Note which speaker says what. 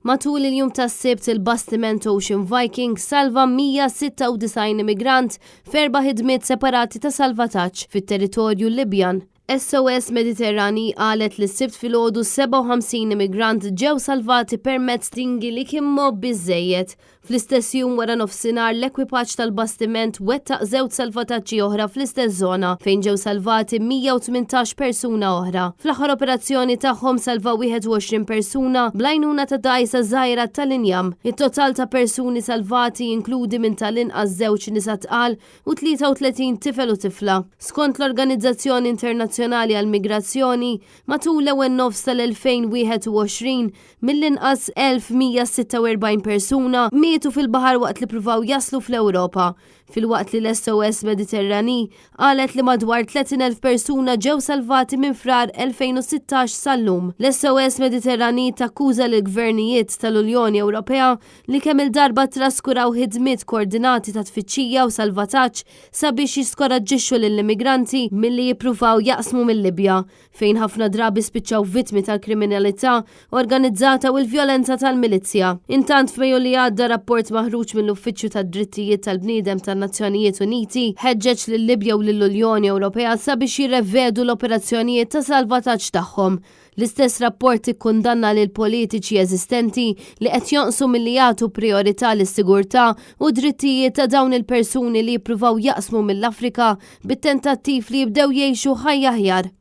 Speaker 1: Matul il-jum tas-sibt il-bastiment Ocean Viking salva 196 immigrant f'erba' ħidmiet separati ta' salvataġġ fit-territorju Libjan. SOS Mediterrani qalet li s-sibt filgħodu 57 immigrant ġew salvati permezz dingi li kien mob biżżejjed. Fl-istess jum wara nofsinhar l-ekwipaġġ tal-bastiment wettaq żewġ salvataġġi oħra fl-istess żona fejn ġew salvati 118 persuna oħra. Fl-aħħar operazzjoni tagħhom salva 21 persuna bl-għajnuna ta' dgħajsa żgħira tal-injam. Il-total ta' persuni salvati jinkludi minn tal-inqas żewġ nisa tqal u 33 tifel u tifla. Skont l-Organizzazzjoni Internazzjonali għall-Migrazzjoni, matul l-ewwel nofs tal-2021 mill-inqas 1146 persuna mietu fil-baħar waqt li pruvaw jaslu fl-Ewropa. Fil-waqt li l-SOS Mediterrani qalet li madwar 30,000 persuna ġew salvati minn frar 2016 sal-lum. L-SOS Mediterrani takkuża l-gvernijiet tal-Unjoni Ewropea li kemm il-darba traskuraw ħidmiet koordinati ta' tfittxija u salvataġġ sabiex jiskoraġġixxu lill-immigranti milli jippruvaw jaqsmu mill-Libja, fejn ħafna drabi spiċċaw vittmi tal-kriminalità organizzata u l-vjolenza tal-milizzja. Intant f'Mejju li għadda rapport maħruġ mill-Uffiċċju tad-Drittijiet tal-Bniedem tan-Nazzjonijiet Uniti ħeġġeġ lill-Libja u lill-Unjoni Ewropea sabiex jirrevedu l-operazzjonijiet ta' salvataġġ tagħhom. L-istess rapport ikkundanna lil politiċi eżistenti li qed jonqsu milli jagħtu priorità lis-sigurtà u drittijiet ta' dawn il-persuni li jippruvaw jaqsmu mill-Afrika bit-tentattiv li jibdew jgħixu ħajja aħjar.